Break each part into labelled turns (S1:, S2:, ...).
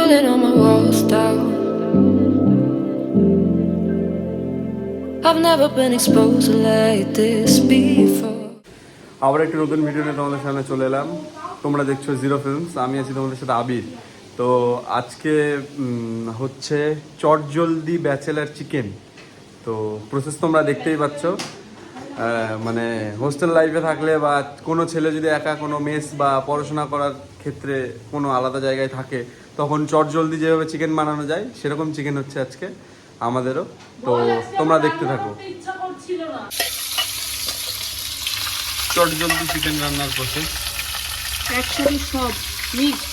S1: pulling all my walls down. I've never been exposed like this before.
S2: আবার একটি নতুন video নিয়ে তোমাদের সামনে চলে এলাম। তোমরা দেখছো জিরো ফিল্মস, আমি আছি তোমাদের সাথে আবির। তো আজকে হচ্ছে চটজলদি ব্যাচেলার চিকেন। তো প্রসেস তোমরা দেখতেই পাচ্ছ। মানে হোস্টেল লাইফে থাকলে বা কোনো ছেলে যদি একা কোনো মেস বা পড়াশোনা করার ক্ষেত্রে কোনো আলাদা জায়গায় থাকে, তখন চটজলদি যেভাবে চিকেন বানানো যায় সেরকম চিকেন হচ্ছে আজকে আমাদেরও। তো তোমরা দেখতে থাকো। চটজলদি চিকেন রান্নার প্রসেস।
S3: অ্যাকচুয়ালি সব মিক্স।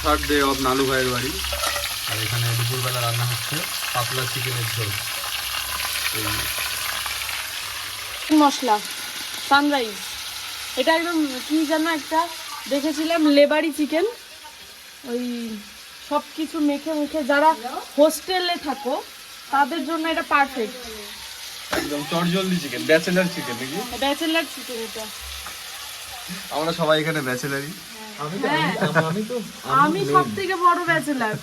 S2: থার্ড ডে অফ নালু ভাইয়ের বাড়ি। আর এখানে দুপুরবেলা রান্না হচ্ছে পাতলা চিকেনের ঝোল।
S3: মশলা সানরাইজ, এটা একদম কি যেন একটা দেখেছিলাম, লেবারি চিকেন। ওই সব কিছু মেখে মেখে যারা হোস্টেলে থাকো তাদের জন্য এটা পারফেক্ট।
S2: একদম চটজলদি চিকেন, ব্যাচেলার চিকেন নাকি?
S3: ব্যাচেলার চিকেন এটা।
S2: আমরা সবাই এখানে ব্যাচেলারই।
S3: আমি সব থেকে বড় ব্যাচেলার,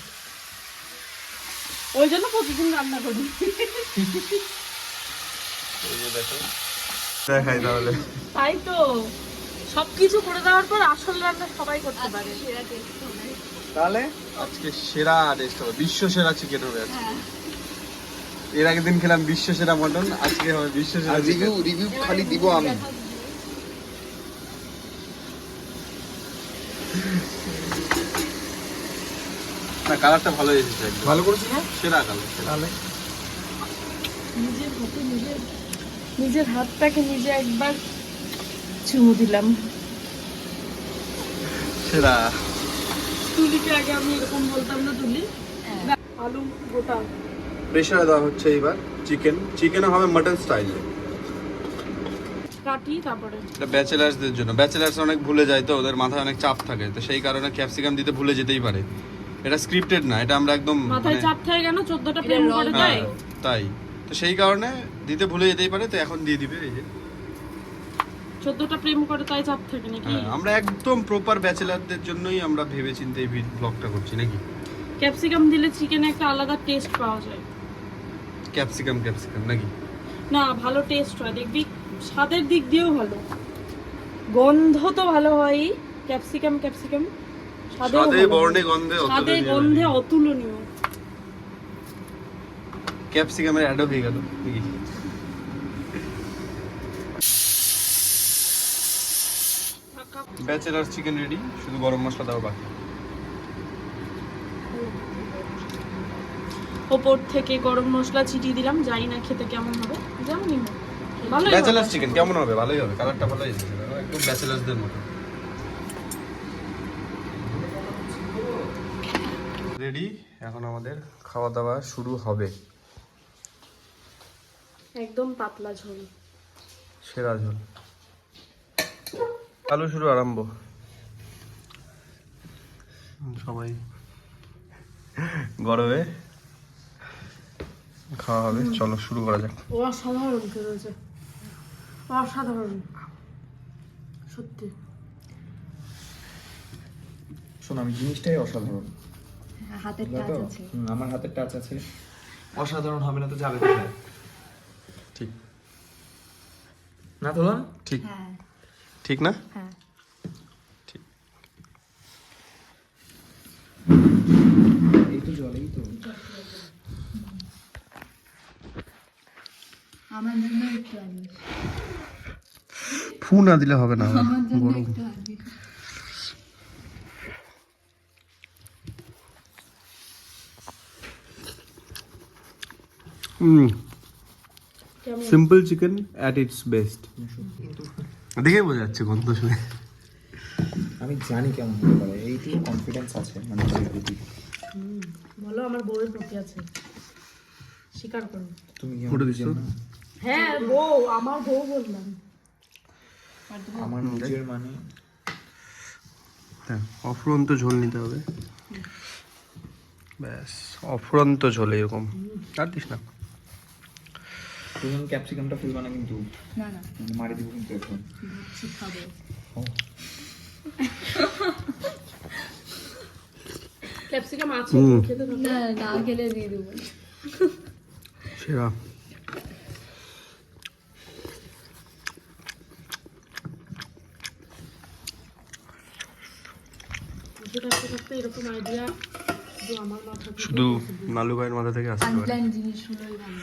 S3: ওই জন্য প্রতিদিন রান্না করি।
S2: দেখাই তাহলে।
S3: তাই তো, সবকিছু করে দেওয়ার পর আসল রান্না সবাই করতে পারে।
S2: তাহলে আজকে সেরা টেস্ট হবে, বিশ্ব সেরা চিকেন হবে আজকে। এর আগের দিন খেলাম বিশ্ব সেরা মটন, আজকে হবে বিশ্ব সেরা চিকেন।
S4: রিভিউ খালি দিব আমি।
S2: না, কালারটা ভালো এসেছে,
S4: ভালো করেছো না?
S2: সেরা কালার।
S4: তাহলে
S3: নিজের হাতটাকে নিজে একবার চুমু দিলাম।
S2: সেরা।
S3: তুলিকে আগে আমি এরকম বলতাম না, তুলি আলু গোটা
S2: প্রেসারে দেওয়া হচ্ছে এবার চিকেন। চিকেনও হবে মটন স্টাইলে।
S3: কাটি তারপরে।
S2: এটা ব্যাচেলার্সদের জন্য। ব্যাচেলার্স অনেক ভুলে যায়, তো ওদের মাথায় অনেক চাপ থাকে, তো সেই কারণে ক্যাপসিকাম দিতে ভুলে যেতেই পারে। এটা স্ক্রিপ্টেড না, এটা আমরা একদম
S3: মাথায় চাপ থাকে কেন, 14টা প্রেম করে দেয়
S2: তাই। তো সেই কারণে দিতে ভুলে যেতেই পারে, তো এখন দিয়ে দিবে। এই যে
S3: 14টা প্রেম করে তাই চাপ থাকে নাকি?
S2: আমরা একদম প্রপার ব্যাচেলারদের জন্যই আমরা ভেবেচিন্তে এই ব্লগটা করছি নাকি।
S3: ক্যাপসিকাম দিলে চিকেনে একটা আলাদা টেস্ট পাওয়া যায়।
S2: ক্যাপসিকাম নাকি?
S3: না, ভালো টেস্ট হয়, দেখবি স্বাদের দিক দিয়েও ভালো, গন্ধ তো ভালো হয়। ক্যাপসিকাম
S2: স্বাদে বর্ণে গন্ধে
S3: গন্ধে অতুলনীয়।
S2: ক্যাপসিকামের অ্যাডও হয়ে গেল নাকি? ব্যাচেলার চিকেন রেডি, শুধু গরম মশলা দাও বাকি।
S3: ওপর থেকে গরম মশলা ছিটিয়ে দিলাম, জানি না খেতে কেমন হবে, যেমনই হোক ভালোই হবে।
S2: ব্যাচেলার চিকেন কেমন হবে? ভালোই হবে, কালারটা ভালোই এসেছে, একদম ব্যাচেলারসদের মতো। রেডি, এখন আমাদের খাওয়া দাওয়া শুরু হবে।
S3: একদম পাতলা ঝোল,
S2: সেরা ঝোল। আলু শুরু আরম্ভ। সবাই গরমে খাওয়া হবে, চলো শুরু করা যাক।
S3: অসাধারণ খেয়েছে, অসাধারণ সত্যি।
S4: শোনো, আমি জিনিসটাই অসাধারণ।
S5: হাতের টাচ আছে।
S4: আমার হাতের টাচ আছে। অসাধারণ হবে না তো যাবে কোথায়?
S2: ঠিক
S4: না তোলন?
S2: ঠিক
S5: হ্যাঁ
S2: ঠিক না?
S5: হ্যাঁ,
S2: ঠিক।
S4: এই তো জলেই তো।
S5: আমার জন্য একটু আনিস,
S2: ফু না দিলে হবে না,
S5: আমার জন্য
S2: গরম।
S5: একটু Anis.
S2: Simple chicken at it's best. দেখে বোঝা যাচ্ছে গন্ধ শুনে।
S4: আমি জানি কেমন হতে পারে, এইটুকু কনফিডেন্স আছে মানুষের প্রতি।
S3: বলো, আমার বউয়ের প্রতি আছে, স্বীকার করো।
S4: তুমি
S2: ফটো দিছো?
S3: হ্যাঁ বউ, আমার বউ বললাম।
S4: আমার নিজের মানে
S2: হ্যাঁ, অফুরন্ত ঝোল নিতে হবে, ব্যাস অফুরন্ত ঝোল এরকম। আর দিস না।
S4: তুমি ক্যাপসিকামটা ফেলবা না কিন্তু,
S5: না না,
S4: মারি দিব কিন্তু এখন।
S5: খাবো।
S3: ক্যাপসিকাম আছে খেতে থাকো।
S5: না না খেলে দিয়ে দেবো।
S2: সেরা।
S3: বসে থাকতে থাকতে এরকম আইডিয়া আমার মাথা থেকে
S2: শুধু নালু ভাইয়ের মাথা থেকে আসতে পারে।
S5: আনপ্ল্যান জিনিসগুলোই ভালো।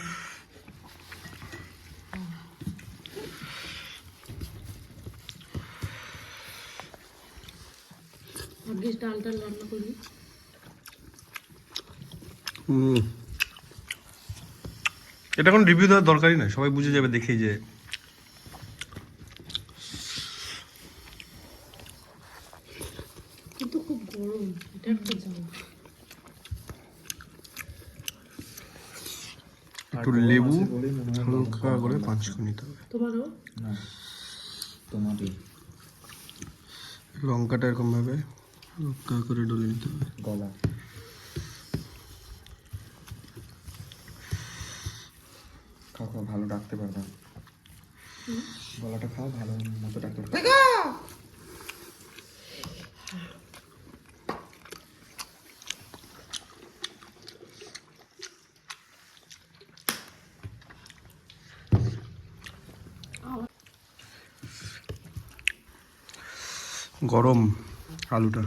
S3: ভাগ্যিস ডাল টাল রান্না করি।
S2: এটা কোনো রিভিউ দেওয়ার দরকারই না, সবাই বুঝে যাবে দেখেই যে
S3: কিন্তু খুব গরম, এটা একটা জ্বালা।
S2: একটু লেবু হালকা করে পাঁচ করে নিতে হবে।
S3: তোমারও
S4: না তোমাদের
S2: লঙ্কাটা এরকম ভাবে হালকা করে ডলে নিতে হবে।
S4: গলা খাও খাও, ভালো ডাকতে পারবে। গলাটা খাও, ভালো মতো ডাকতে পারবে।
S2: গরম আলুটা।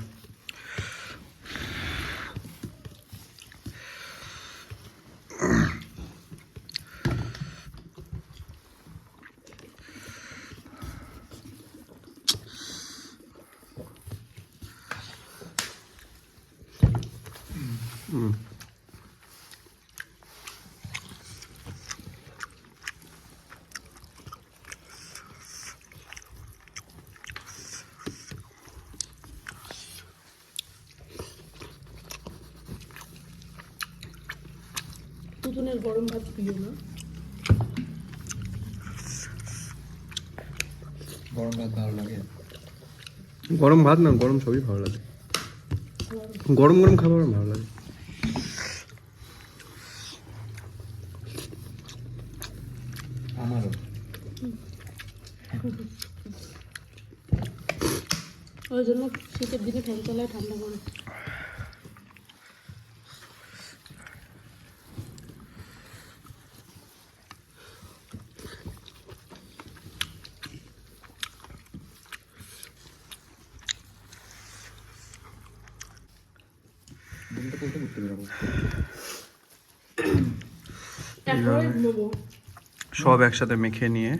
S3: তুতুনের গরম ভাত প্রিয় না?
S4: গরম ভাত ভালো লাগে।
S2: গরম ভাত না, গরম সবই ভালো লাগে। গরম গরম খাবার ভালো লাগে।
S4: আমারও।
S3: ওই জন্য শীতের দিনে ফ্যান চালায় ঠান্ডা করে।
S4: দিনটা করতে করতে বেরোবো।
S3: তারপরে ঘুমোবো।
S2: সব একসাথে মেখে নিয়ে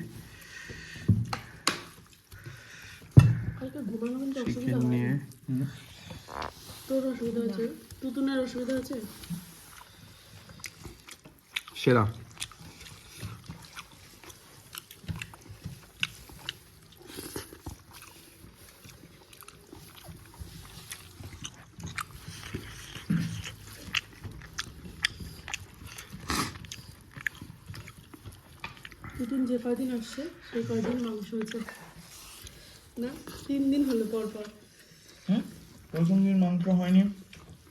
S3: কালকে ঘুমানো কিন্তু অসুবিধা
S2: চিকেন
S3: হয়
S2: নিয়ে
S3: না। তোর অসুবিধা আছে? তুতুনের অসুবিধা আছে?
S2: সেরা।
S3: তুতুন যে কয়দিন আসছে সেই কয়দিন মাংস হয়েছে না? 3 দিন হলো পর পর।
S4: প্রথম দিন মাংস হয়নি।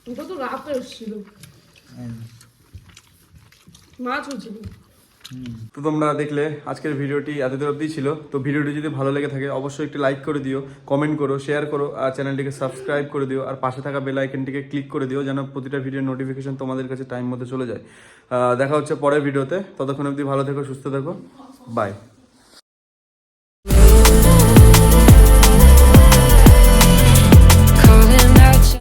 S3: ওটা তো রাতে এসেছিল, মাছ হয়েছিল।
S2: তো তোমরা দেখলে আজকের ভিডিওটি এতদূর অবধি ছিল। তো ভিডিওটি যদি ভালো লেগে থাকে অবশ্যই একটি লাইক করে দিও, কমেন্ট করো, শেয়ার করো, আর চ্যানেলটিকে সাবস্ক্রাইব করে দিও, আর পাশে থাকা বেল আইকনটিকে ক্লিক করে দিও যেন প্রতিটা ভিডিওর নোটিফিকেশন তোমাদের কাছে টাইম মতো চলে যায়। দেখা হচ্ছে পরের ভিডিওতে। ততক্ষণ অবধি ভালো থেকো, সুস্থ থেকো, বাই।